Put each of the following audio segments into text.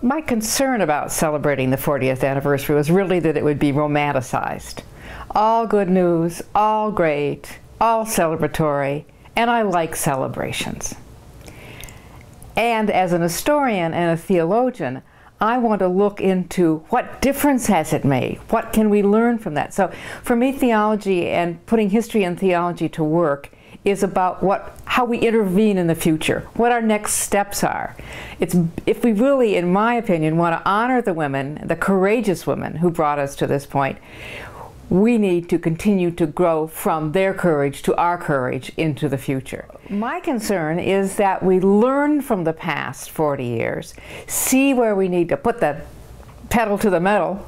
My concern about celebrating the 40th anniversary was really that it would be romanticized. All good news, all great, all celebratory, and I like celebrations. And as an historian and a theologian, I want to look into what difference has it made? What can we learn from that? So for me, theology and putting history and theology to work is about how we intervene in the future, what our next steps are. If we really, in my opinion, want to honor the women, the courageous women who brought us to this point, we need to continue to grow from their courage to our courage into the future. My concern is that we learn from the past 40 years, see where we need to put the pedal to the metal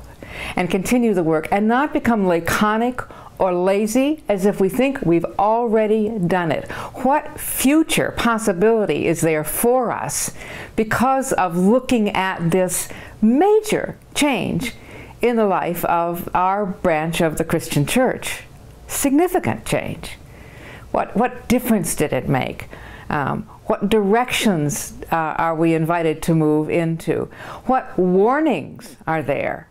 and continue the work, and not become laconic or lazy as if we think we've already done it. What future possibility is there for us because of looking at this major change in the life of our branch of the Christian Church? Significant change. What difference did it make? What directions are we invited to move into? What warnings are there?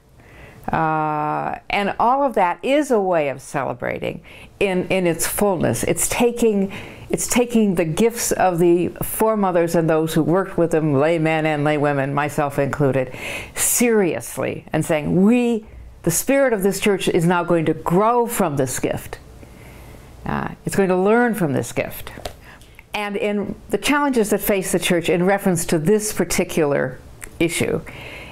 And all of that is a way of celebrating in its fullness. It's taking the gifts of the foremothers and those who worked with them, laymen and laywomen, myself included, seriously, and saying, the spirit of this church is now going to grow from this gift. It's going to learn from this gift. And in the challenges that face the church in reference to this particular issue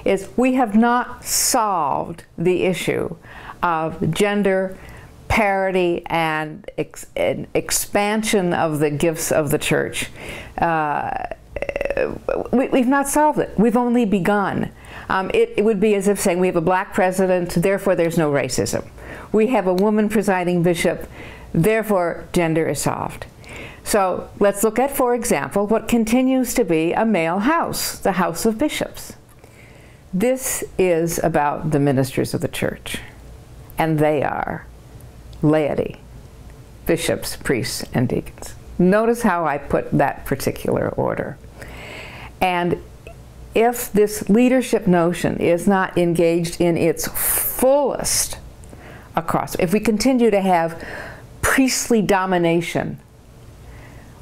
is we have not solved the issue of gender parity and expansion of the gifts of the church. We've not solved it. We've only begun. It would be as if saying we have a black president, therefore there's no racism. We have a woman presiding bishop, therefore gender is solved. So let's look at, for example, what continues to be a male house, the House of Bishops. This is about the ministers of the church, and they are laity, bishops, priests, and deacons. Notice how I put that particular order. And if this leadership notion is not engaged in its fullest across, if we continue to have priestly domination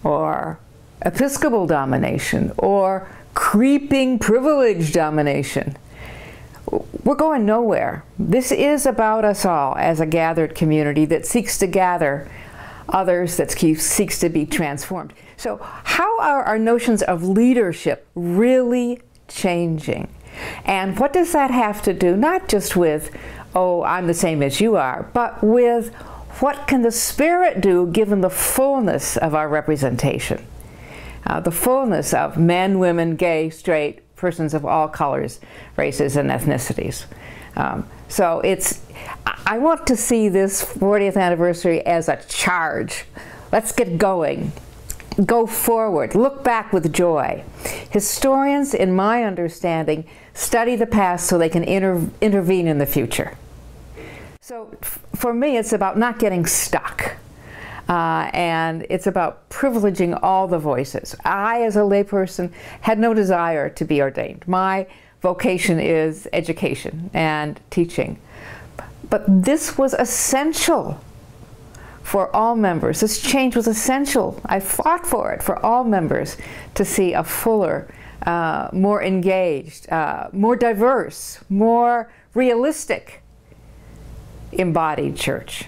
or episcopal domination or creeping privilege domination, we're going nowhere. This is about us all as a gathered community that seeks to gather others, that seeks to be transformed. So how are our notions of leadership really changing? And what does that have to do, not just with, oh, I'm the same as you are, but with what can the Spirit do given the fullness of our representation? The fullness of men, women, gay, straight, persons of all colors, races, and ethnicities. So I want to see this 40th anniversary as a charge. Let's get going. Go forward. Look back with joy. Historians, in my understanding, study the past so they can intervene in the future. So for me, it's about not getting stuck. And it's about privileging all the voices. I, as a layperson, had no desire to be ordained. My vocation is education and teaching. But this was essential for all members. This change was essential. I fought for it, for all members to see a fuller, more engaged, more diverse, more realistic embodied church.